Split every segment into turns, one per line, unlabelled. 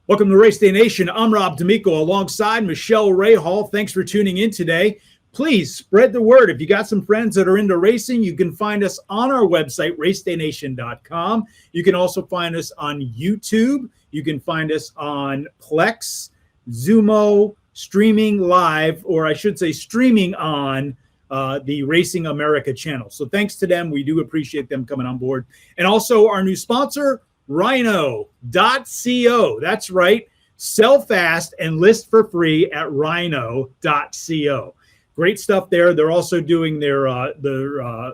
Welcome to RaceDay Nation. I'm Rob D'Amico alongside Michele Rahal. Thanks for tuning in today. Please spread the word. If you got some friends that are into racing, you can find us on our website, RaceDayNation.com. You can also find us on YouTube. You can find us on Plex, Zumo, streaming live, or I should say streaming on the Racing America channel. So thanks to them. We do appreciate them coming on board. And also our new sponsor, Rhino.co. That's right. Sell fast and list for free at Rhino.co. Great stuff there. They're also doing their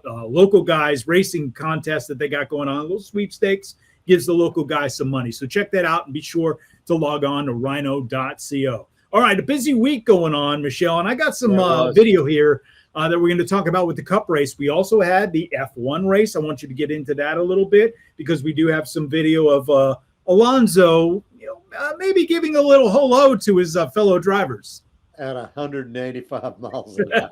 local guys racing contest that they got going on. A little sweepstakes gives the local guys some money. So check that out and be sure to log on to Rhino.co. All right, a busy week going on, Michele, and I got some video here that we're going to talk about with the Cup race. We also had the F1 race. I want you to get into that a little bit because we do have some video of Alonso, maybe giving a little hello to his fellow drivers.
At 185 miles an hour.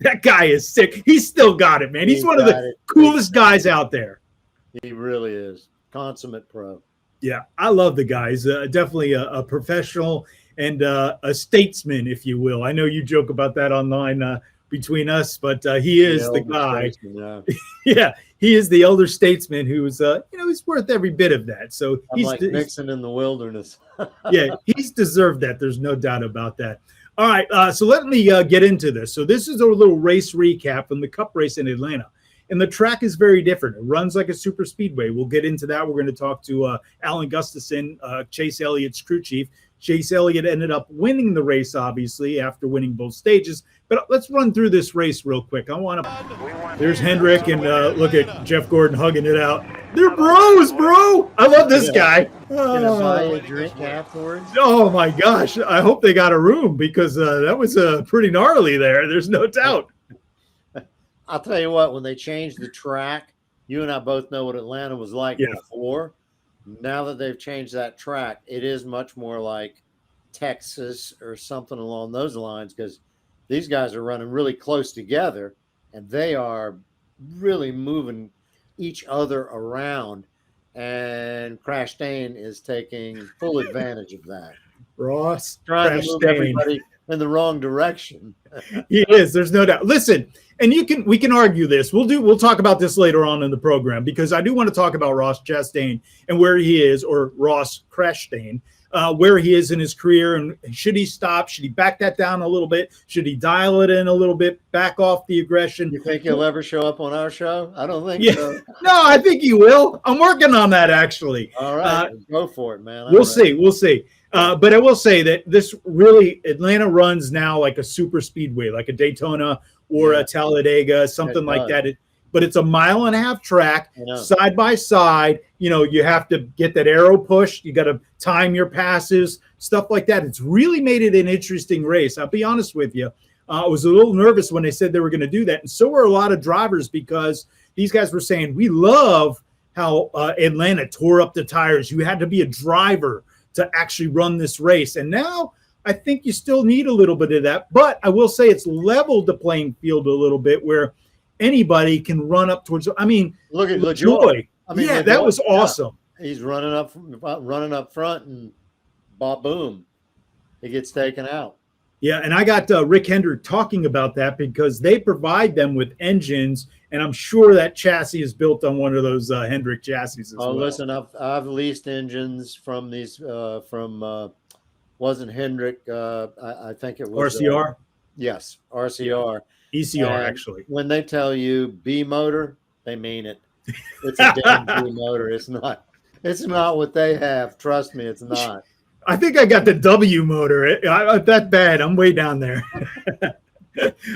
That guy is sick. He's still got it, man. He's one of the coolest guys out there.
He really is. Consummate pro. Yeah,
I love the guy. He's definitely a professional and a statesman, if you will. I know you joke about that online between us, but he is the guy. Yeah, he is the elder statesman who's, he's worth every bit of that. So he's
like Nixon in the wilderness.
Yeah, he's deserved that. There's no doubt about that. All right, so let me get into this. So this is a little race recap from the Cup race in Atlanta. And the track is very different. It runs like a super speedway. We'll get into that. We're going to talk to Alan Gustafson, Chase Elliott's crew chief. Chase Elliott ended up winning the race, obviously, after winning both stages. But let's run through this race real quick. There's Hendrick, and look at Jeff Gordon hugging it out. They're bros, bro. I love this guy.
Gonna buy a drink afterwards?
Oh, my gosh. I hope they got a room because that was pretty gnarly there. There's no doubt.
I'll tell you what, when they changed the track, you and I both know what Atlanta was like before. Now that they've changed that track, it is much more like Texas or something along those lines because these guys are running really close together and they are really moving each other around. And Crashtain is taking full advantage of that.
Ross
trying to move everybody in the wrong direction.
He is. There's no doubt. Listen, and we can argue this. We'll talk about this later on in the program because I do want to talk about Ross Chastain and where he is, or Ross Crashtain, where he is in his career, and should he stop? Should he back that down a little bit? Should he dial it in a little bit? Back off the aggression?
You think he'll ever show up on our show? I don't think so.
No, I think he will. I'm working on that actually.
All right, go for it, man.
We'll see. We'll see. But I will say that this really, Atlanta runs now like a super speedway, like a Daytona or a Talladega, something like that. But it's a 1.5 mile track, side by side. You have to get that arrow push. You got to time your passes, stuff like that. It's really made it an interesting race. I'll be honest with you. I was a little nervous when they said they were going to do that. And so were a lot of drivers because these guys were saying, we love how Atlanta tore up the tires. You had to be a driver to actually run this race. And now I think you still need a little bit of that. But I will say it's leveled the playing field a little bit where anybody can run up towards. I mean,
look at LaJoy.
LaJoy, that was awesome.
He's running up front, and boom, he gets taken out.
Yeah, and I got Rick Hendrick talking about that because they provide them with engines, and I'm sure that chassis is built on one of those Hendrick chassis as well.
Listen, I've leased engines from these wasn't Hendrick. I think it was
RCR.
Yes, RCR.
ECR, actually.
When they tell you B motor, they mean it. It's a damn B motor. It's not what they have. Trust me, it's not.
I think I got the W motor. That bad. I'm way down there.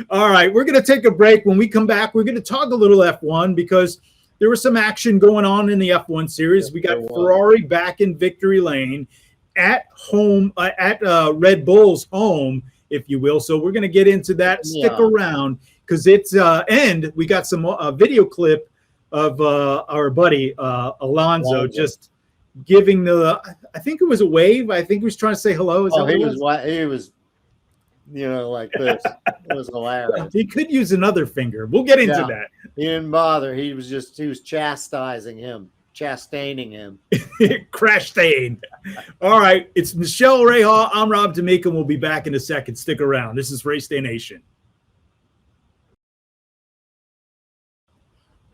All right, we're going to take a break. When we come back, we're going to talk a little F1 because there was some action going on in the F1 series. We got Ferrari back in victory lane at home, at Red Bull's home, if you will. So we're going to get into that. Stick around because it's and we got some video clip of our buddy Alonso just giving I think it was a wave. I think he was trying to say hello.
He was like this. It was hilarious.
He could use another finger. We'll get into that.
He didn't bother. He was chastising him. Chastaining him.
Crashtain. All right. It's Michele, Rahal. I'm Rob D'Amico, and we'll be back in a second. Stick around. This is RaceDay Nation.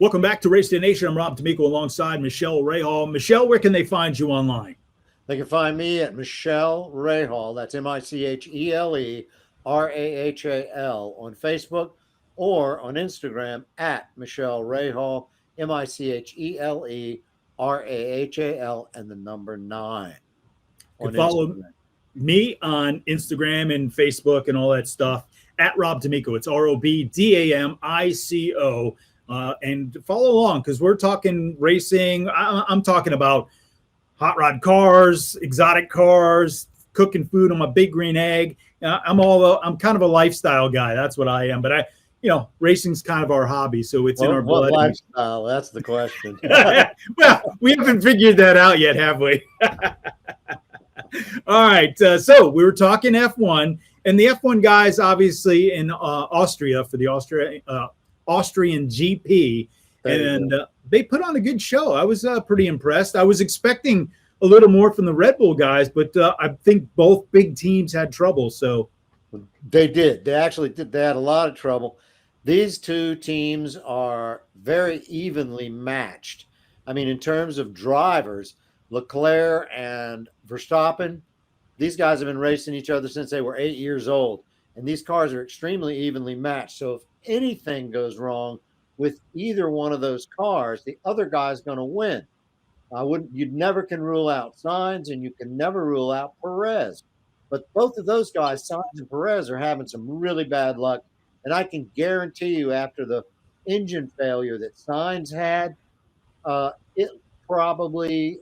Welcome back to RaceDay Nation. I'm Rob D'Amico alongside Michele Rahal. Michele, where can they find you online?
They can find me at Michele Rahal. That's MiCheleRahal on Facebook, or on Instagram at Michele Rahal, MiCheleRahal, and the number 9.
You can follow me on Instagram and Facebook and all that stuff at Rob D'Amico. It's ROBDAMICO. And follow along because we're talking racing. I'm talking about hot rod cars, exotic cars, cooking food on my big green egg. I'm kind of a lifestyle guy. That's what I am. But racing's kind of our hobby, so it's in our blood.
What lifestyle? That's the question.
Well, we haven't figured that out yet, have we? All right. So we were talking F1, and the F1 guys, obviously in Austria for the Austrian GP, and they put on a good show. I was pretty impressed. I was expecting a little more from the Red Bull guys, but I think both big teams had trouble. So
they did. They actually did. They had a lot of trouble. These two teams are very evenly matched. I mean, in terms of drivers, Leclerc and Verstappen, these guys have been racing each other since they were 8 years old, and these cars are extremely evenly matched. So if anything goes wrong with either one of those cars, the other guy's going to win. You never can rule out Sainz, and you can never rule out Perez. But both of those guys, Sainz and Perez, are having some really bad luck. And I can guarantee you, after the engine failure that Sainz had, it probably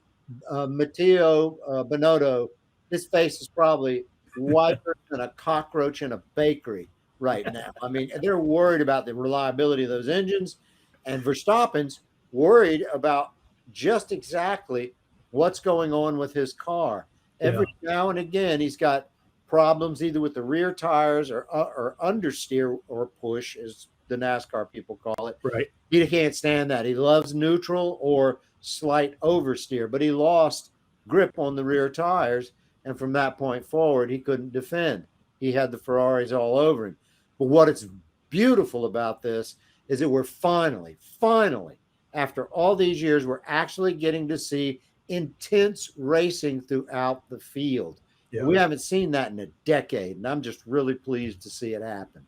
Matteo Binotto, his face is probably whiter than a cockroach in a bakery right now. I mean, they're worried about the reliability of those engines, and Verstappen's worried about just exactly what's going on with his car. Every now and again, he's got problems either with the rear tires or understeer or push, as the NASCAR people call it.
Right.
He can't stand that. He loves neutral or slight oversteer, but he lost grip on the rear tires, and from that point forward, he couldn't defend. He had the Ferraris all over him. But what is beautiful about this is that we're finally, after all these years, we're actually getting to see intense racing throughout the field. Yeah. We haven't seen that in a decade, and I'm just really pleased to see it happen.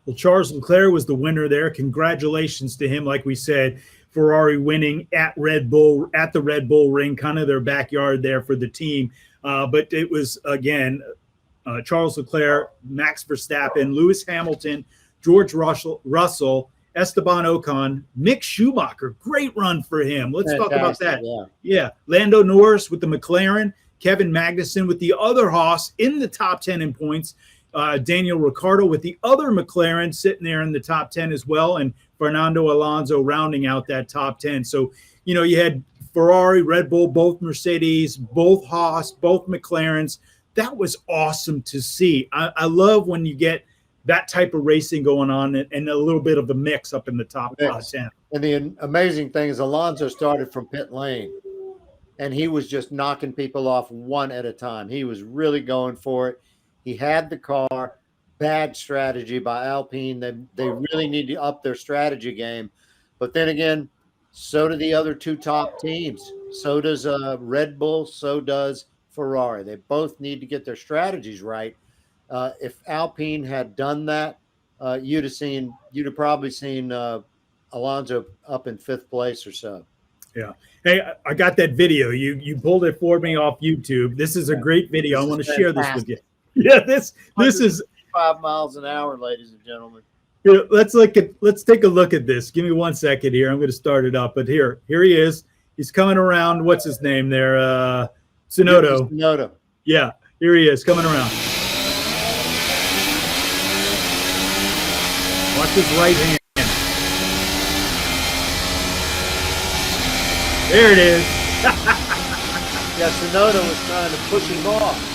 Well, Charles Leclerc was the winner there. Congratulations to him. Like we said, Ferrari winning at the Red Bull Ring, kind of their backyard there for the team. But it was, again, Charles Leclerc, Max Verstappen, Lewis Hamilton, George Russell, Esteban Ocon, Mick Schumacher. Great run for him. Let's talk about that. Yeah. Lando Norris with the McLaren, Kevin Magnussen with the other Haas in the top 10 in points, Daniel Ricciardo with the other McLaren sitting there in the top 10 as well, and Fernando Alonso rounding out that top 10. So, you had Ferrari, Red Bull, both Mercedes, both Haas, both McLarens. That was awesome to see. I love when you get that type of racing going on and a little bit of the mix up in the top 10.
And the amazing thing is Alonso started from pit lane, and he was just knocking people off one at a time. He was really going for it. He had the car. Bad strategy by Alpine. They really need to up their strategy game. But then again, so do the other two top teams. So does Red Bull. So does Ferrari. They both need to get their strategies right. If Alpine had done that, you'd have probably seen Alonso up in 5th place or so.
Yeah. Hey, I got that video. You pulled it for me off YouTube. This is a great video. I want to share this with you. Yeah, this is
5 miles an hour, ladies and gentlemen.
Here, let's take a look at this. Give me 1 second here. I'm going to start it up. But here he is. He's coming around. What's his name there? Tsunoda.
Tsunoda.
Yeah, here he is coming around. Watch his right hand. There it is.
Yeah, Tsunoda was trying to push him off.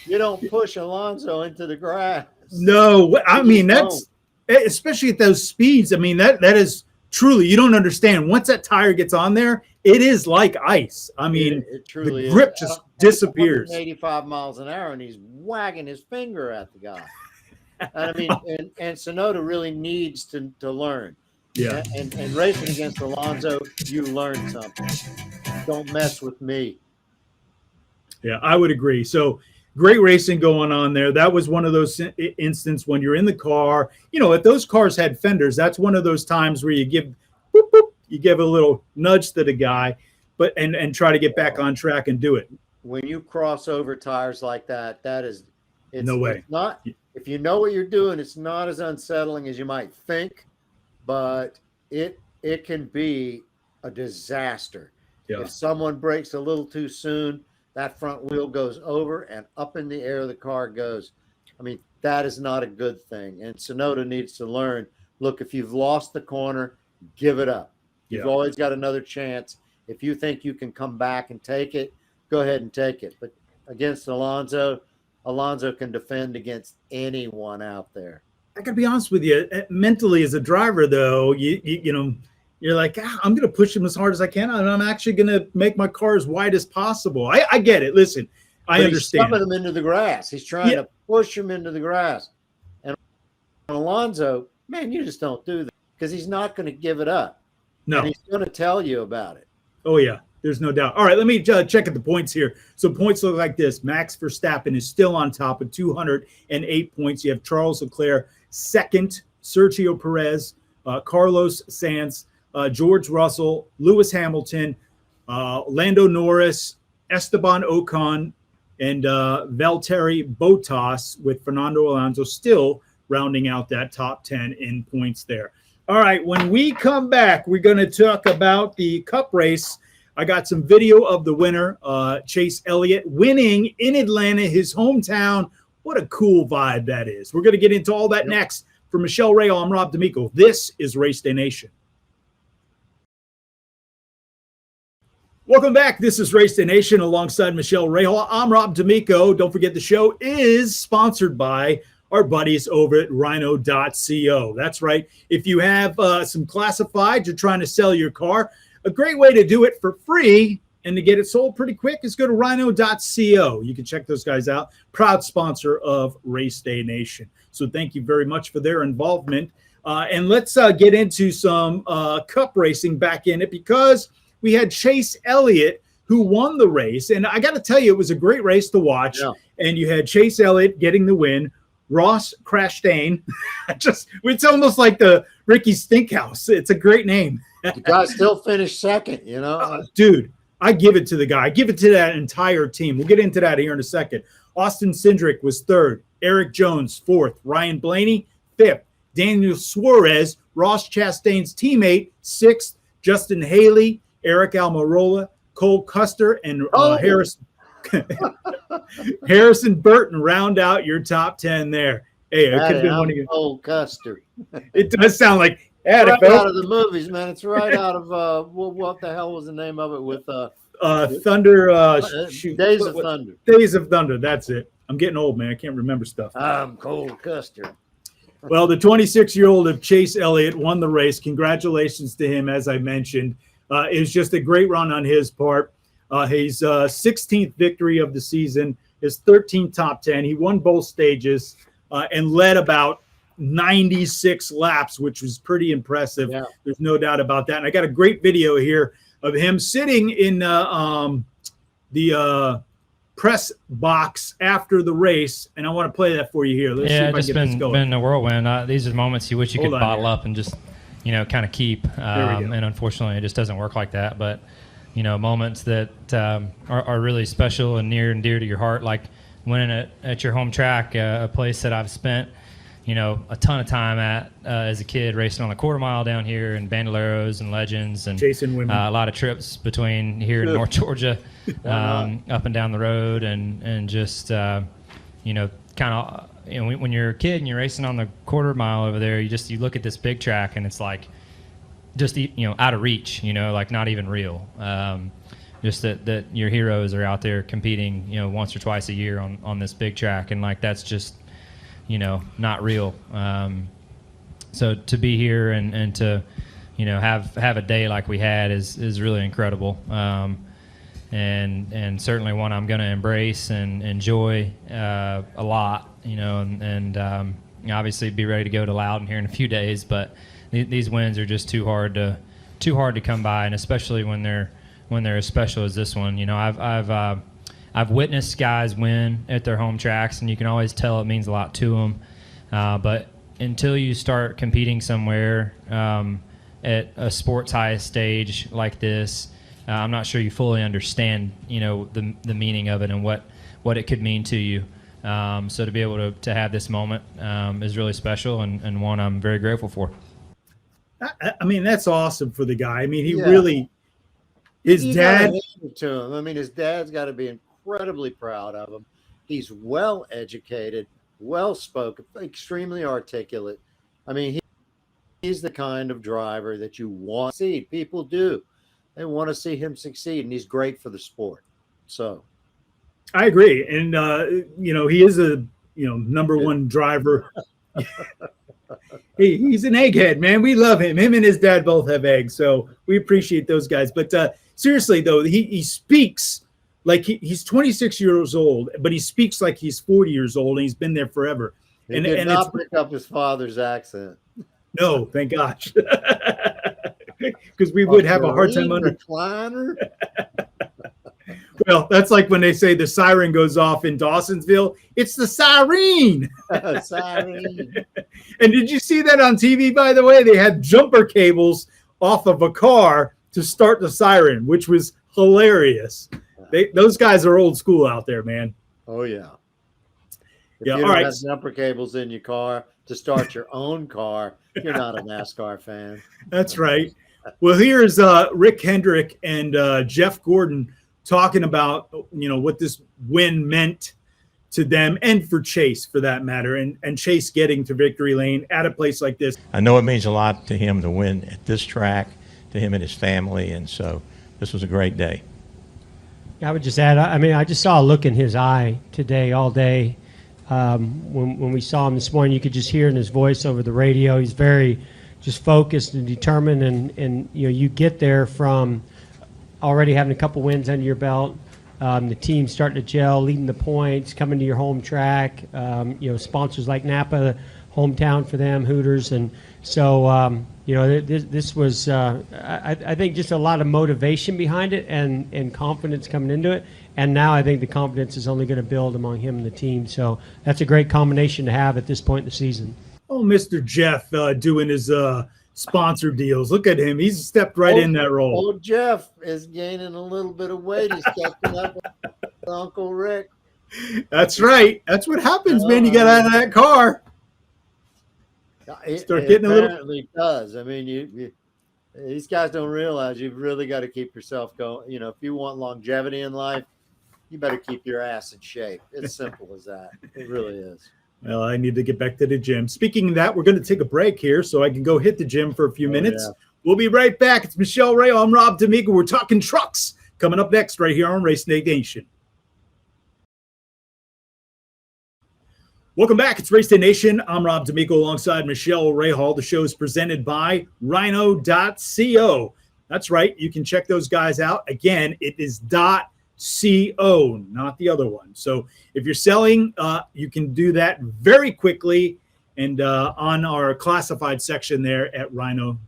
You don't push Alonso into the grass.
No, I mean, that's especially at those speeds. I mean, that is truly, you don't understand. Once that tire gets on there, it is like ice. I mean,
it truly
the grip
is.
just disappears.
85 miles an hour, and he's wagging his finger at the guy. And I mean, and Tsunoda really needs to learn.
Yeah.
And racing against Alonso, you learn something. Don't mess with me.
Yeah, I would agree. So great racing going on there. That was one of those instances when you're in the car. You know, if those cars had fenders, that's one of those times where you give whoop, whoop, you give a little nudge to the guy, but and try to get back on track and do it.
When you cross over tires like that, it's
no way.
It's not, if you know what you're doing, it's not as unsettling as you might think, but it can be a disaster.
Yeah.
If someone brakes a little too soon, that front wheel goes over and up in the air the car goes. I mean, that is not a good thing. And Tsunoda needs to learn, look, if you've lost the corner, give it up. You've always got another chance. If you think you can come back and take it, go ahead and take it. But against Alonso can defend against anyone out there.
I got to be honest with you. Mentally, as a driver, though, you know, you're like, I'm going to push him as hard as I can, and I'm actually going to make my car as wide as possible. I get it. Listen, I understand.
He's shoving him into the grass. He's trying to push him into the grass. And Alonso, man, you just don't do that because he's not going to give it up.
No.
And he's going to tell you about it.
Oh, yeah. There's no doubt. All right, let me check at the points here. So points look like this. Max Verstappen is still on top with 208 points. You have Charles Leclerc second, Sergio Perez, Carlos Sainz, George Russell, Lewis Hamilton, Lando Norris, Esteban Ocon, and Valtteri Bottas with Fernando Alonso still rounding out that top 10 in points there. All right, when we come back, we're going to talk about the Cup race. I got some video of the winner, Chase Elliott, winning in Atlanta, his hometown. What a cool vibe that is. We're going to get into all that next. For Michele, Rahal, I'm Rob D'Amico. This is RaceDay Nation. Welcome back. This is RaceDay Nation alongside Michele, Rahal. I'm Rob D'Amico. Don't forget the show is sponsored by our buddies over at Rhino.co. That's right. If you have some classifieds, you're trying to sell your car, a great way to do it for free and to get it sold pretty quick is go to Rhino.co. You can check those guys out. Proud sponsor of RaceDay Nation. So thank you very much for their involvement. And let's get into some Cup racing back in it because we had Chase Elliott who won the race. And I got to tell you, it was a great race to watch. Yeah. And you had Chase Elliott getting the win. Ross Chastain, it's almost like the Ricky Stinkhouse. It's a great name.
The guy still finished second, you know.
Dude, I give it to the guy. I give it to that entire team. We'll get into that here in a second. Austin Cindric was third. Eric Jones, fourth. Ryan Blaney, fifth. Daniel Suarez, Ross Chastain's teammate, sixth. Justin Haley, Eric Almirola, Cole Custer, and Harrison Burton round out your top 10 there. Hey, it could have been one of your
Cole Custer.
It does sound like
right out of the movies, man. It's right out of what the hell was the name of it with
Thunder
Days of Thunder.
Days of Thunder, that's it. I'm getting old, man. I can't remember stuff.
I'm Cole Custer.
Well, the 26-year-old of Chase Elliott won the race. Congratulations to him, as I mentioned. It was just a great run on his part. His 16th victory of the season, his 13th top 10. He won both stages and led about 96 laps, which was pretty impressive. Yeah. There's no doubt about that. And I got a great video here of him sitting in the press box after the race, and I want to play that for you here. Let's see if I can get this going.
Been a whirlwind. These are moments you wish you could bottle up and just, kind of keep. And unfortunately, it just doesn't work like that. But moments that are really special and near and dear to your heart, like winning at your home track, a place that I've spent, a ton of time at as a kid, racing on the quarter mile down here and Bandoleros and Legends and
chasing women.
A lot of trips between here and North Georgia, up and down the road, and just kind of when you're a kid and you're racing on the quarter mile over there, you look at this big track and it's like just out of reach, like not even real. Just that your heroes are out there competing, once or twice a year on this big track, and like that's just not real. So to be here and to have a day like we had is really incredible. And certainly one I'm going to embrace and enjoy a lot, and obviously be ready to go to Loudon here in a few days. But these wins are just too hard to come by, and especially when they're as special as this one. I've witnessed guys win at their home tracks, and you can always tell it means a lot to them. But until you start competing somewhere at a sport's highest stage like this, I'm not sure you fully understand, the meaning of it and what it could mean to you. So to be able to have this moment is really special, and one I'm very grateful for.
I mean, that's awesome for the guy. I mean, he really, his dad.
To him. I mean, his dad's got to be incredibly proud of him. He's well educated, well spoken, extremely articulate. I mean, he's the kind of driver that you want to see. People do. They want to see him succeed, and he's great for the sport. So
I agree. And, he is a, number one driver. He's an egghead, man. We love him. Him and his dad both have eggs, so we appreciate those guys. But seriously, though, he speaks like he's 26 years old, but he speaks like he's 40 years old, and he's been there forever.
He did not pick up his father's accent.
No, thank gosh. Because we would have a hard time
recliner.
Well, that's like when they say the siren goes off in Dawsonville. It's the siren.
Siren.
And did you see that on TV, by the way? They had jumper cables off of a car to start the siren, which was hilarious. Those guys are old school out there, man.
Oh, yeah. If
you
don't have jumper cables in your car to start your own car, you're not a NASCAR fan.
That's right. Well, here's Rick Hendrick and Jeff Gordon talking about, what this win meant to them and for Chase, for that matter, and Chase getting to victory lane at a place like this.
I know it means a lot to him to win at this track, to him and his family, and so this was a great day.
I would just add, I just saw a look in his eye today, all day. When we saw him this morning, you could just hear in his voice over the radio. He's very just focused and determined, and you get there from already having a couple wins under your belt, the team starting to gel, leading the points, coming to your home track, sponsors like Napa, hometown for them, Hooters, and so this was I think just a lot of motivation behind it and confidence coming into it, and now I think the confidence is only going to build among him and the team, so that's a great combination to have at this point in the season.
Oh, Mr. Jeff doing his sponsor deals. Look at him. He's stepped right in that role.
Old Jeff is gaining a little bit of weight. He's stepping up with Uncle Rick.
That's right. That's what happens, man. You got out of that car.
It apparently does. I mean, these guys don't realize you've really got to keep yourself going. If you want longevity in life, you better keep your ass in shape. It's simple as that. It really is.
Well, I need to get back to the gym. Speaking of that, we're going to take a break here so I can go hit the gym for a few minutes. Yeah. We'll be right back. It's Michele Rahal. I'm Rob D'Amico. We're talking trucks coming up next right here on RaceDay Nation. Welcome back. It's RaceDay Nation. I'm Rob D'Amico alongside Michele Rahal. The show is presented by Rhino.co. That's right. You can check those guys out. Again, it is .co, not the other one. So if you're selling, you can do that very quickly and on our classified section there at Rhino.co.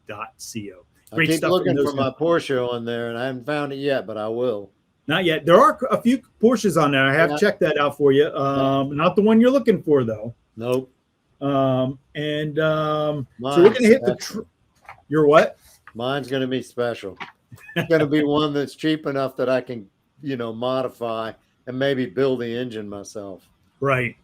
Great stuff. Looking for my Porsche on there, and I haven't found it yet, but I will.
Not yet. There are a few Porsches on there. I have checked that out for you. Not the one you're looking for, though.
Nope.
So we're going to hit your what?
Mine's going to be special. It's going to be one that's cheap enough that I can, modify and maybe build the engine myself.
Right.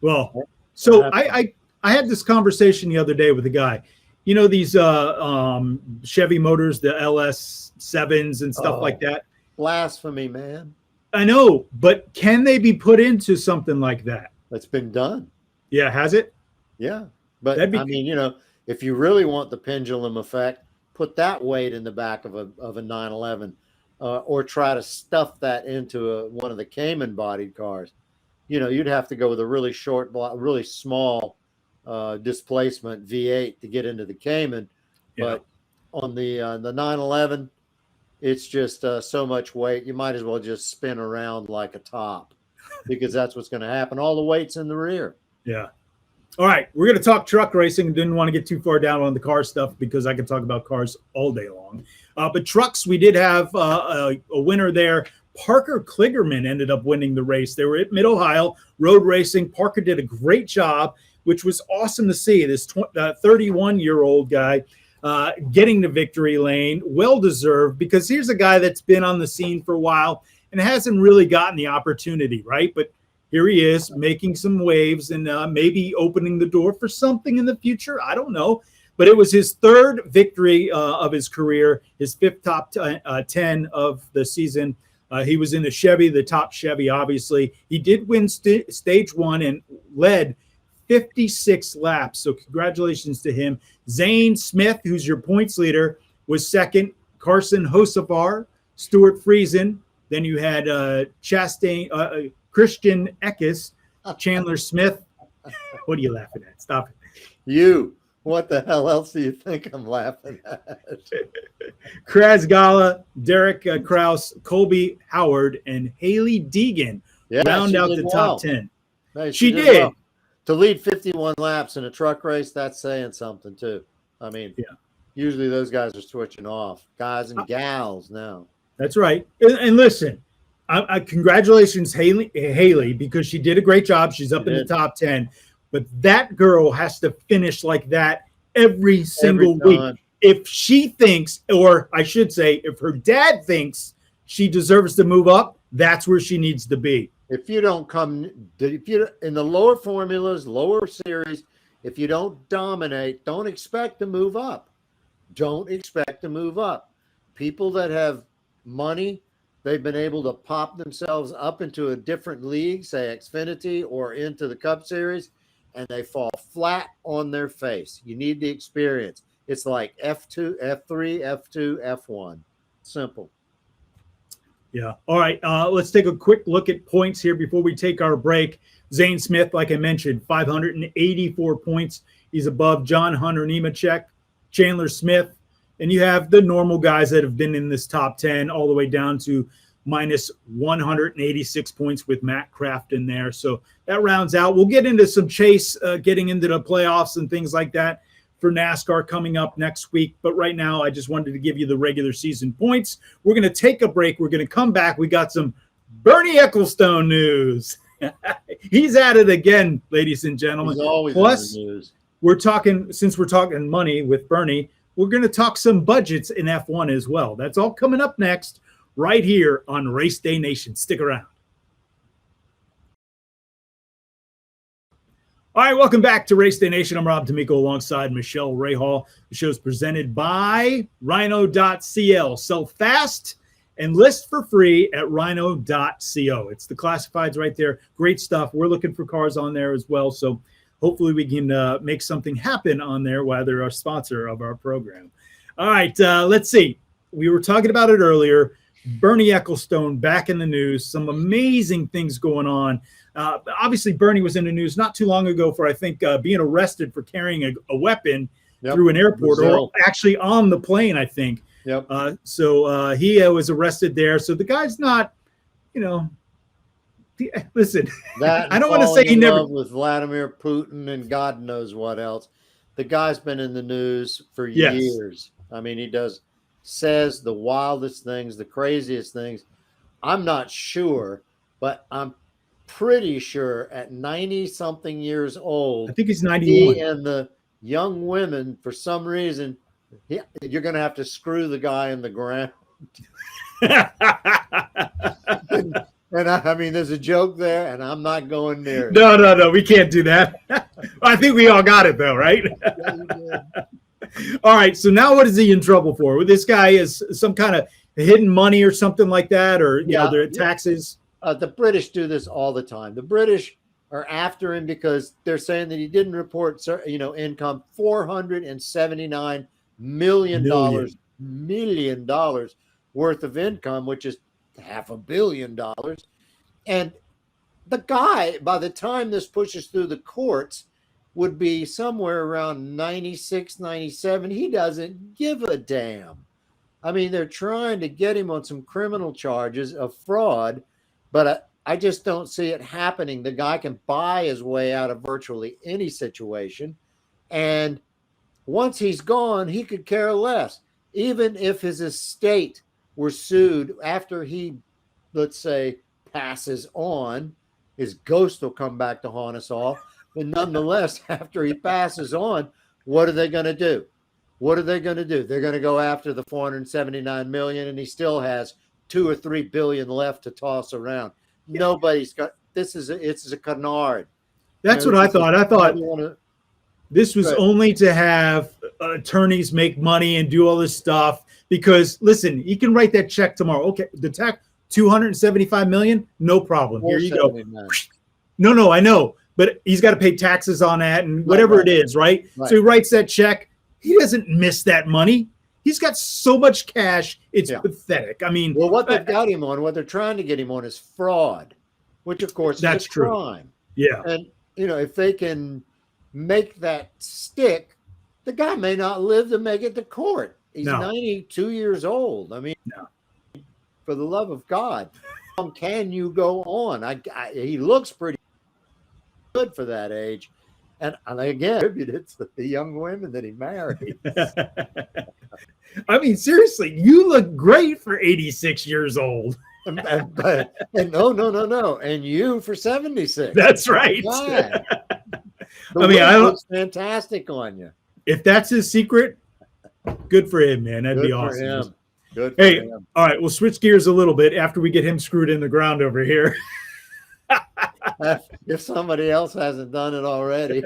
Well, so I had this conversation the other day with a guy. These Chevy motors, the LS7s and stuff like that.
Blasphemy, man.
I know, but can they be put into something like that?
That's been done.
Yeah, has it?
Yeah. But if you really want the pendulum effect, put that weight in the back of a 911 or try to stuff that into one of the Cayman bodied cars. You'd have to go with a really short block, really small displacement V8 to get into the Cayman. Yeah. But on the 911, it's just so much weight. You might as well just spin around like a top because that's what's going to happen. All the weight's in the rear.
Yeah. All right. We're going to talk truck racing. Didn't want to get too far down on the car stuff because I could talk about cars all day long. But trucks, we did have a winner there. Parker Kligerman ended up winning the race. They were at Mid-Ohio road racing. Parker did a great job, which was awesome to see. This 31-year-old guy getting the victory lane, well-deserved, because here's a guy that's been on the scene for a while and hasn't really gotten the opportunity, right? But here he is making some waves and maybe opening the door for something in the future. I don't know. But it was his third victory of his career, his fifth top 10 of the season. He was in the Chevy, the top Chevy, obviously. He did win stage one and led 56 laps. So congratulations to him. Zane Smith, who's your points leader, was second. Carson Hocevar, Stuart Friesen. Then you had Chastain, Christian Eckes, Chandler Smith. What are you laughing at? Stop it.
You. What the hell else do you think I'm laughing at?
Kraz Gala, Derek Kraus, Colby Howard, and Haley Deegan round out the top 10.
No,
she did. Well.
To lead 51 laps in a truck race, that's saying something too. I mean, usually those guys are switching off. Guys and gals now.
That's right. And listen, congratulations, Haley, because she did a great job. She's up in the top 10. But that girl has to finish like that every single week. If she thinks, or I should say, if her dad thinks she deserves to move up, that's where she needs to be.
If you don't come, if you in the lower formulas, lower series, if you don't dominate, don't expect to move up. Don't expect to move up. People that have money, they've been able to pop themselves up into a different league, say Xfinity or into the Cup Series, and they fall flat on their face. You need the experience. It's like F2, F3, F2, F1. Simple.
Yeah. All right. Let's take a quick look at points here before we take our break. Zane Smith, like I mentioned, 584 points. He's above John Hunter Nemechek, Chandler Smith, and you have the normal guys that have been in this top 10 all the way down to minus 186 points with Matt Kraft in there. So that rounds out. We'll get into some chase, getting into the playoffs and things like that for NASCAR coming up next week. But right now, I just wanted to give you the regular season points. We're going to take a break. We're going to come back. We got some Bernie Ecclestone news. He's at it again, ladies and gentlemen.
He's always
Plus,
in the news.
Since we're talking money with Bernie, we're going to talk some budgets in F1 as well. That's all coming up next right here on RaceDay Nation. Stick around. All right, welcome back to RaceDay Nation. I'm Rob D'Amico alongside Michele Rahal. The show is presented by Rhino.cl. Sell fast and list for free at Rhino.co. It's the classifieds right there. Great stuff. We're looking for cars on there as well. So hopefully we can make something happen on there while they're our sponsor of our program. All right, let's see. We were talking about it earlier. Bernie Ecclestone back in the news. Some amazing things going on. Obviously, Bernie was in the news not too long ago for, I think, being arrested for carrying a weapon through an airport, or actually on the plane, I think. So he was arrested there. So the guy's not, listen,
I don't want to say he never with Vladimir Putin and God knows what else. The guy's been in the news for years. I mean, he says the wildest things, the craziest things. I'm not sure, but I'm pretty sure at 90-something years old,
I think he's 91.
He and the young women, for some reason, you're going to have to screw the guy in the ground. And I mean, there's a joke there, and I'm not going near it.
No, we can't do that. I think we all got it, though, right? All right, so now what is he in trouble for? This guy is some kind of hidden money or something like that, or their taxes.
The British do this all the time. The British are after him because they're saying that he didn't report, income. $479 million worth of income, which is $500 million. And the guy, by the time this pushes through the courts, would be somewhere around 96, 97. He doesn't give a damn. I mean, they're trying to get him on some criminal charges of fraud, but I just don't see it happening. The guy can buy his way out of virtually any situation. And once he's gone, he could care less. Even if his estate were sued after he, let's say, passes on, his ghost will come back to haunt us all. But nonetheless, after he passes on, what are they going to do? What are they going to do? They're going to go after the 479 million, and he still has 2 or 3 billion left to toss around. Nobody's got this. It's a canard.
That's what I thought. I thought this was only to have attorneys make money and do all this stuff. Because listen, he can write that check tomorrow. Okay, the tax 275 million, no problem. Here you go. No, I know. But he's got to pay taxes on that and whatever it is, right? So he writes that check. He doesn't miss that money. He's got so much cash. It's pathetic. I mean,
well, what they've got him on, what they're trying to get him on is fraud, which of course
that's
is a
true.
crime.
Yeah.
And, if they can make that stick, the guy may not live to make it to court. He's 92 years old. I mean, for the love of God, how long can you go on? He looks pretty good for that age. And again, attributed to the young women that he married.
I mean, seriously, you look great for 86 years old.
and no. And you for 76.
That's right.
I
mean, I don't
looks fantastic on you.
If that's his secret, good for him, man. That'd be awesome.
Good for him.
All right, we'll switch gears a little bit after we get him screwed in the ground over here.
If somebody else hasn't done it already.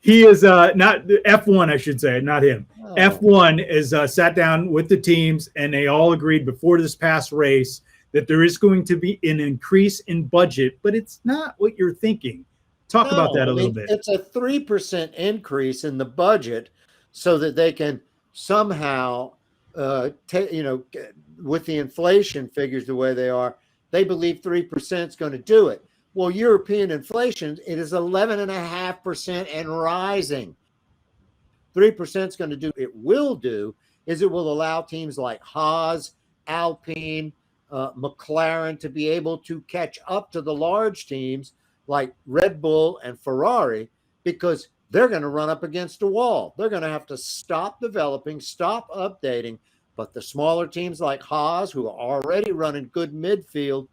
He is not F1, I should say, not him.
Oh.
F1 is sat down with the teams, and they all agreed before this past race that there is going to be an increase in budget, but it's not what you're thinking. Talk about that a little bit.
It's a 3% increase in the budget so that they can somehow, with the inflation figures the way they are, they believe 3% is going to do it. Well, European inflation, it is 11.5% and rising. 3% is going to do, it will allow teams like Haas, Alpine, McLaren to be able to catch up to the large teams like Red Bull and Ferrari, because they're going to run up against a wall. They're going to have to stop developing, stop updating. But the smaller teams like Haas, who are already running good midfield,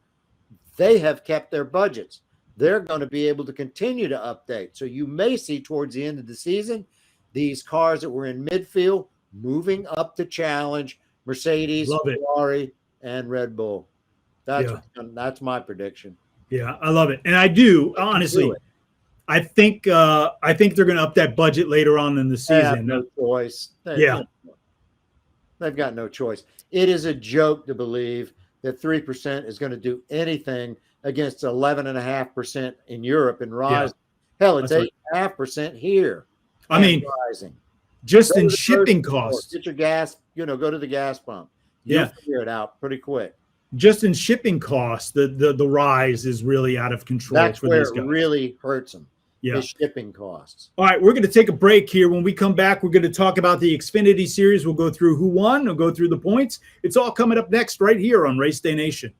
they have kept their budgets. They're going to be able to continue to update. So you may see towards the end of the season, these cars that were in midfield moving up to challenge Mercedes, Ferrari, and Red Bull. That's my prediction.
Yeah, I love it. And I do, honestly. I think they're going to up that budget later on in the season.
They have no choice. They've got no choice. It is a joke to believe that 3% is going to do anything against 11.5% in Europe and rising. Yeah. Hell, it's 8.5% here.
I mean, rising. Just in shipping costs.
Get your gas, go to the gas pump. You'll figure it out pretty quick.
Just in shipping costs, the rise is really out of control.
That's where it really hurts them. The shipping costs. All
right, we're going to take a break here. When we come back, we're going to talk about the Xfinity Series. We'll go through who won. We'll go through the points. It's all coming up next right here on RaceDay Nation.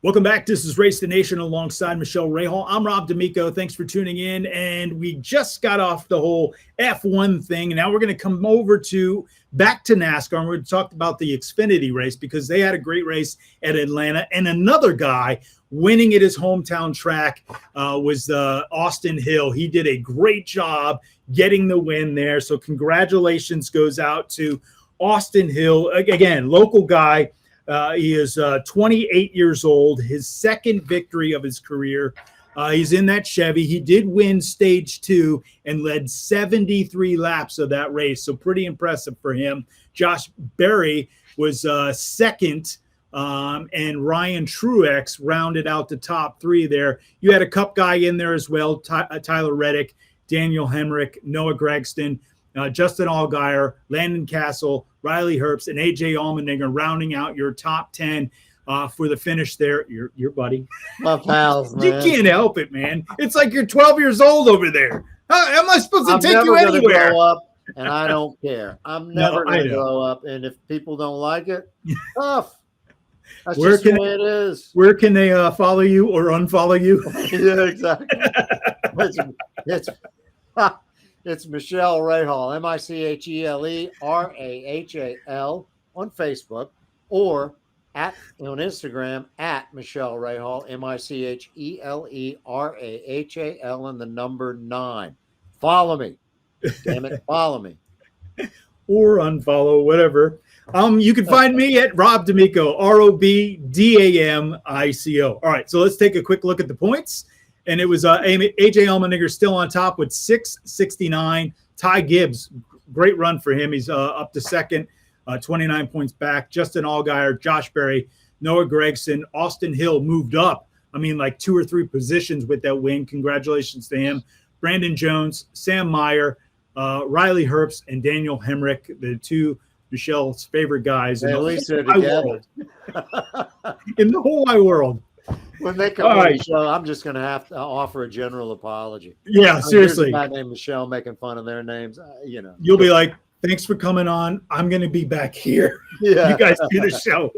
Welcome back. This is RaceDay Nation alongside Michele Rahal. I'm Rob D'Amico. Thanks for tuning in. And we just got off the whole F1 thing. And now we're going to come over back to NASCAR. And we're going to talk about the Xfinity race because they had a great race at Atlanta. And another guy winning at his hometown track was Austin Hill. He did a great job getting the win there. So congratulations goes out to Austin Hill. Again, local guy. He is 28 years old, his second victory of his career. He's in that Chevy. He did win stage 2 and led 73 laps of that race. So pretty impressive for him. Josh Berry was second, and Ryan Truex rounded out the top 3 there. You had a Cup guy in there as well, Tyler Reddick, Daniel Hemrick, Noah Gregston, Justin Allgaier, Landon Castle, Riley Herbst, and A.J. Allmendinger rounding out your top 10. for the finish there. Your buddy.
My pals, man.
You can't help it, man. It's like you're 12 years old over there. How am I supposed to
I'm
take
never
you
gonna
anywhere?
grow up, and I don't care. I'm never
I
going to
know.
grow up, and if people don't like it, tough. That's
Where
just the
can-
way it is.
Where can they follow you or unfollow you?
Yeah, exactly. It's Michele Rahal, MiChelerahal on Facebook, or on Instagram at Michele Rahal, MiChelerahal, and the number 9. Follow me. Damn it, follow me.
Or unfollow, whatever. You can find me at Rob D'Amico, ROBDAMICO. All right, so let's take a quick look at the points. And it was AJ Allmendinger still on top with 669. Ty Gibbs, great run for him. He's up to second, 29 points back. Justin Allgaier, Josh Berry, Noah Gragson, Austin Hill moved up. I mean, like 2 or 3 positions with that win. Congratulations to him. Brandon Jones, Sam Meyer, Riley Herbst, and Daniel Hemrick, the 2 Michelle's favorite guys
At least they're together.
In the whole wide world.
When they come on the show, I'm just going to have to offer a general apology.
Yeah, seriously.
There's a guy named Michelle making fun of their names.
You'll be like, thanks for coming on. I'm going to be back here.
Yeah.
You guys do the show.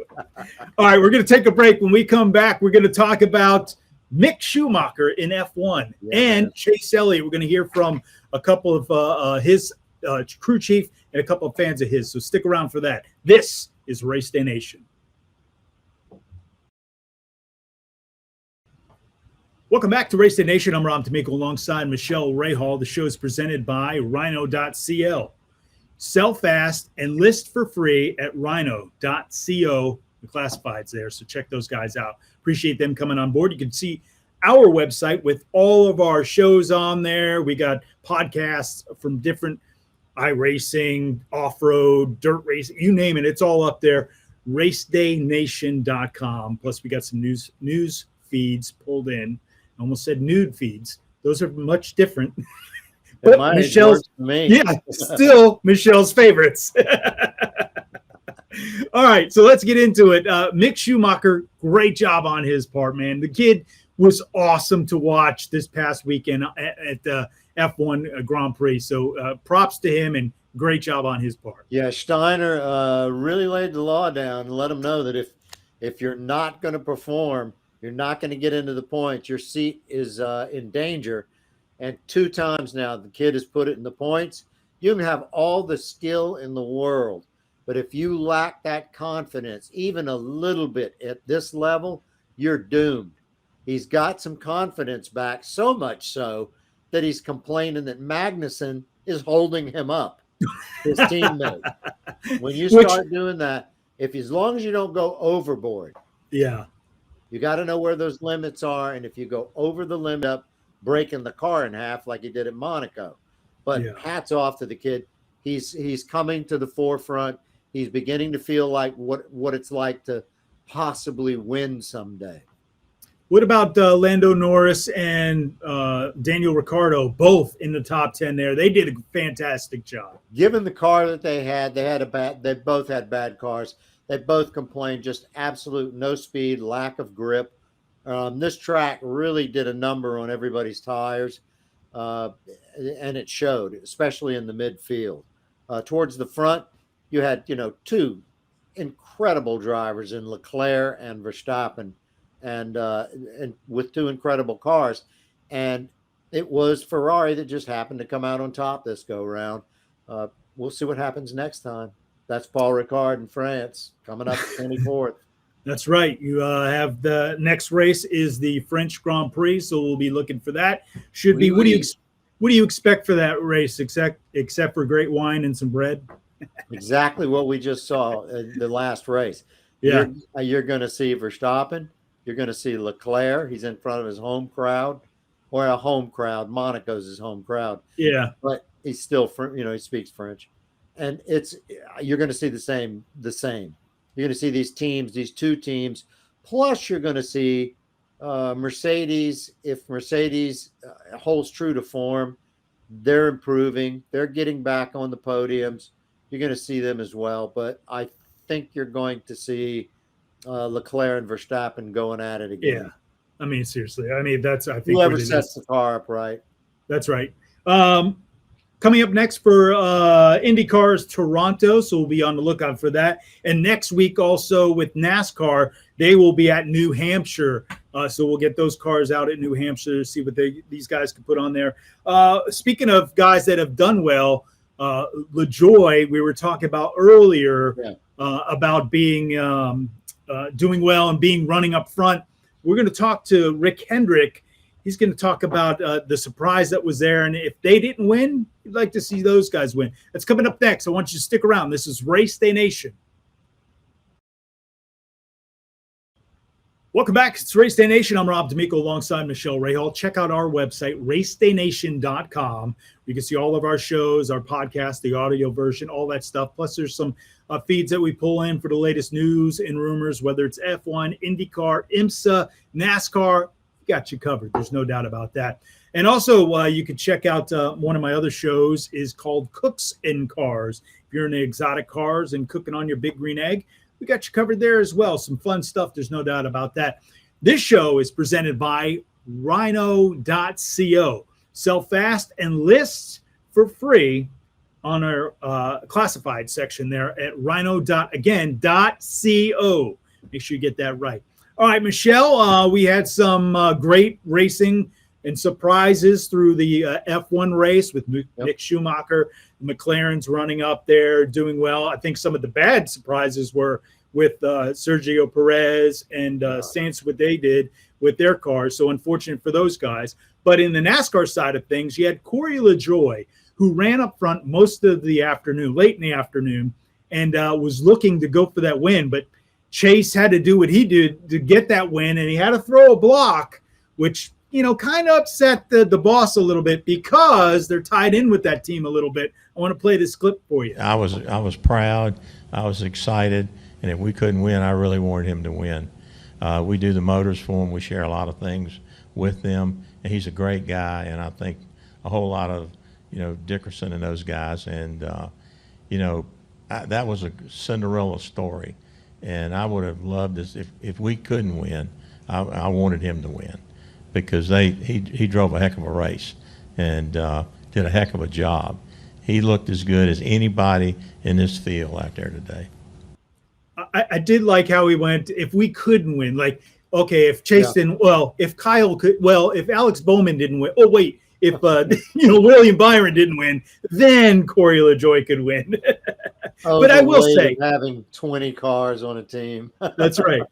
All right, we're going to take a break. When we come back, we're going to talk about Mick Schumacher in F1 and Chase Elliott. We're going to hear from a couple of his crew chief and a couple of fans of his. So stick around for that. This is RaceDay Nation. Welcome back to RaceDay Nation. I'm Rob D'Amico alongside Michele Rahal. The show is presented by Rhino.cl. Sell fast and list for free at Rhino.co. The classifieds there, so check those guys out. Appreciate them coming on board. You can see our website with all of our shows on there. We got podcasts from different iRacing, off-road, dirt racing, you name it. It's all up there. RaceDayNation.com. Plus, we got some news feeds pulled in. I almost said nude feeds. Those are much different. But Michelle's, still Michelle's favorites. All right, so let's get into it. Mick Schumacher, great job on his part, man. The kid was awesome to watch this past weekend at the F1 Grand Prix. So props to him and great job on his part.
Yeah, Steiner really laid the law down and let him know that if you're not going to perform, you're not going to get into the points, your seat is in danger. And 2 times now, the kid has put it in the points. You can have all the skill in the world, but if you lack that confidence, even a little bit at this level, you're doomed. He's got some confidence back, so much so that he's complaining that Magnussen is holding him up, his teammate. When you start doing that, as long as you don't go overboard,
you
got to know where those limits are. And if you go over the limit up, breaking the car in half like he did at Monaco. But hats off to the kid. He's coming to the forefront. He's beginning to feel like what it's like to possibly win someday.
What about Lando Norris and Daniel Ricciardo, both in the top 10 there? They did a fantastic job.
Given the car that they both had bad cars. They both complained just absolute no speed, lack of grip. This track really did a number on everybody's tires, and it showed, especially in the midfield. Towards the front, you had 2 incredible drivers in Leclerc and Verstappen, and with 2 incredible cars. And it was Ferrari that just happened to come out on top this go round. We'll see what happens next time. That's Paul Ricard in France coming up 24th.
That's right. You have the next race is the French Grand Prix, so we'll be looking for that. What do you expect for that race, except for great wine and some bread?
Exactly what we just saw in the last race.
Yeah,
you're going to see Verstappen. You're going to see Leclerc. He's in front of his home crowd, or a home crowd. Monaco's his home crowd.
Yeah,
but he's still, he speaks French, and you're going to see the same. You're going to see these 2 teams, plus you're going to see Mercedes. If Mercedes holds true to form, they're improving. They're getting back on the podiums. You're going to see them as well. But I think you're going to see Leclerc and Verstappen going at it again.
Yeah. I mean, seriously. I mean, that's, I think,
Whoever
what it
sets
is.
the car up right.
That's right. Coming up next for IndyCar is Toronto, so we'll be on the lookout for that. And next week also with NASCAR, they will be at New Hampshire. So we'll get those cars out at New Hampshire to see what these guys can put on there. Speaking of guys that have done well, LaJoy, we were talking about earlier about being doing well and running up front. We're going to talk to Rick Hendrick. He's going to talk about the surprise that was there. And if they didn't win, you'd like to see those guys win. That's coming up next. I want you to stick around. This is RaceDay Nation. Welcome back. It's RaceDay Nation. I'm Rob D'Amico alongside Michele Rahal. Check out our website, RaceDayNation.com. You can see all of our shows, our podcast, the audio version, all that stuff. Plus, there's some feeds that we pull in for the latest news and rumors, whether it's F1, IndyCar, IMSA, NASCAR. Got you covered. There's no doubt about that. And also, you can check out one of my other shows is called Cooks in Cars. If you're into exotic cars and cooking on your big green egg, we got you covered there as well. Some fun stuff. There's no doubt about that. This show is presented by Rhino.co. Sell fast and list for free on our classified section there at Rhino.co. Make sure you get that right. All right, Michele, we had some great racing and surprises through the F1 race with Mick Schumacher. McLaren's running up there, doing well. I think some of the bad surprises were with Sergio Perez and Sainz, what they did with their cars. So unfortunate for those guys. But in the NASCAR side of things, you had Corey LaJoie, who ran up front most of the afternoon, late in the afternoon, and was looking to go for that win. But Chase had to do what he did to get that win, and he had to throw a block, which, you know, kind of upset the boss a little bit because they're tied in with that team a little bit. I want to play this clip for you.
I was proud. I was excited. And if we couldn't win, I really wanted him to win. We do the motors for him. We share a lot of things with them. And he's a great guy, and I think a whole lot of, you know, Dickerson and those guys. And, you know, that was a Cinderella story. And I would have loved this if we couldn't win. I wanted him to win because he drove a heck of a race and did a heck of a job. He looked as good as anybody in this field out there today.
I did like how he went. If we couldn't win, like, okay, if Chase didn't, well, if Kyle could, well, if Alex Bowman didn't win, oh wait, if you know, William Byron didn't win, then Corey LaJoie could win. But I will say,
having 20 cars on a team.
That's right.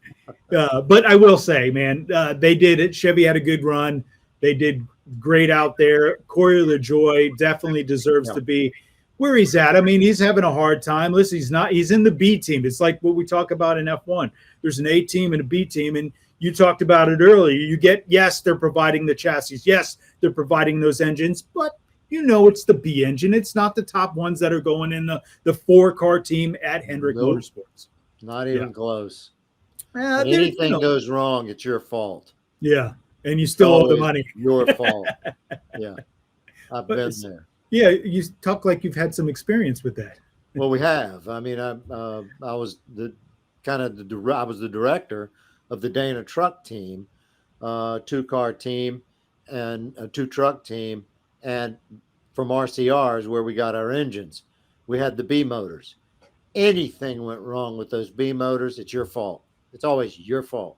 But I will say, man, they did it. Chevy had a good run. They did great out there. Corey LaJoie definitely deserves to be where he's at. I mean, he's having a hard time. Listen, he's in the B team. It's like what we talk about in F1. There's an A team and a B team, and you talked about it earlier. You get, yes, they're providing the chassis. Yes, they're providing those engines, but you know it's the B engine. It's not the top ones that are going in the 4-car team at Hendrick Motorsports.
Not even close.
If
anything goes wrong, it's your fault.
Yeah, and you still owe the money.
Your fault. Yeah, I've been there.
Yeah, you talk like you've had some experience with that.
Well, we have. I mean, I was the director of the Dana truck team, 2-car team and a 2-truck team, and from RCRs where we got our engines, we had the B motors. Anything went wrong with those B motors, it's your fault. It's always your fault.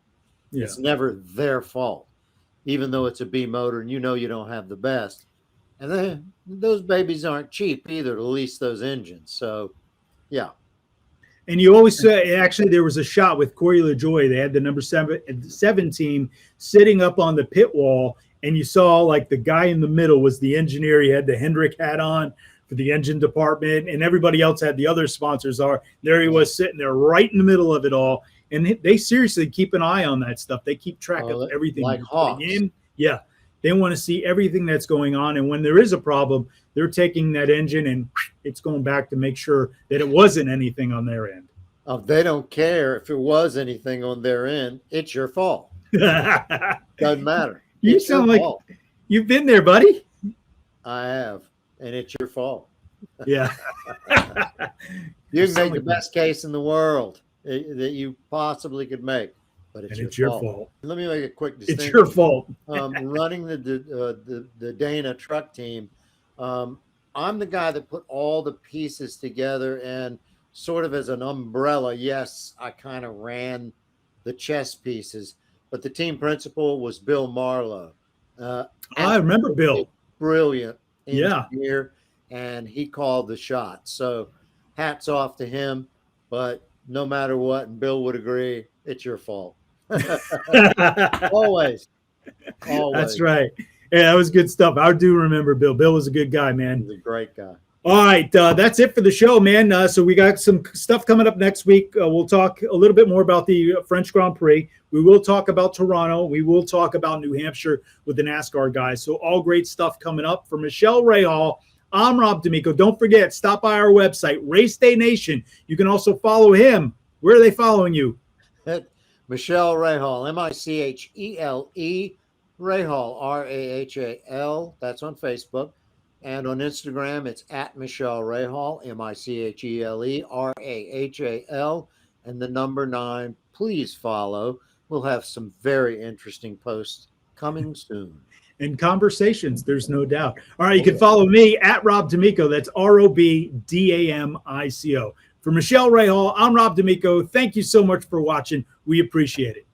Yeah. It's never their fault, even though it's a B motor and you know you don't have the best. And then those babies aren't cheap either to lease those engines. So, yeah.
And you always say, actually, there was a shot with Corey LaJoie. They had the number 7 team sitting up on the pit wall, and you saw like the guy in the middle was the engineer. He had the Hendrick hat on for the engine department, and everybody else had the other sponsors are. There he was sitting there right in the middle of it all. And they seriously keep an eye on that stuff. They keep track of everything
like
you're putting in. Yeah. They want to see everything that's going on. And when there is a problem, they're taking that engine and it's going back to make sure that it wasn't anything on their end.
They don't care if it was anything on their end. It's your fault. Doesn't matter.
You sound like you've been there, buddy.
I have. And it's your fault.
Yeah.
You can make the best case in the world. that you possibly could make. But it's
your fault.
Let me make a quick distinction.
It's your fault.
Running the Dana truck team, I'm the guy that put all the pieces together and sort of as an umbrella. Yes, I kind of ran the chess pieces, but the team principal was Bill Marlowe.
I remember Bill.
Brilliant engineer, and he called the shots. So hats off to him. But no matter what, and Bill would agree, it's your fault. Always.
That's right. Yeah, that was good stuff. I do remember Bill. Bill was a good guy, man.
He's a great guy.
All right, that's it for the show, man. So we got some stuff coming up next week. We'll talk a little bit more about the French Grand Prix. We will talk about Toronto. We will talk about New Hampshire with the NASCAR guys. So all great stuff coming up. For Michele Rahal, I'm Rob D'Amico. Don't forget, stop by our website, RaceDay Nation. You can also follow him. Where are they following you?
Michele Rahal, Michele, Rahal, Rahal. That's on Facebook. And on Instagram, it's at Michele Rahal, Michele, Rahal, and the number 9. Please follow. We'll have some very interesting posts coming soon.
And conversations, there's no doubt. All right, you can follow me at Rob D'Amico. That's ROBDAMICO. For Michele Rahal, I'm Rob D'Amico. Thank you so much for watching. We appreciate it.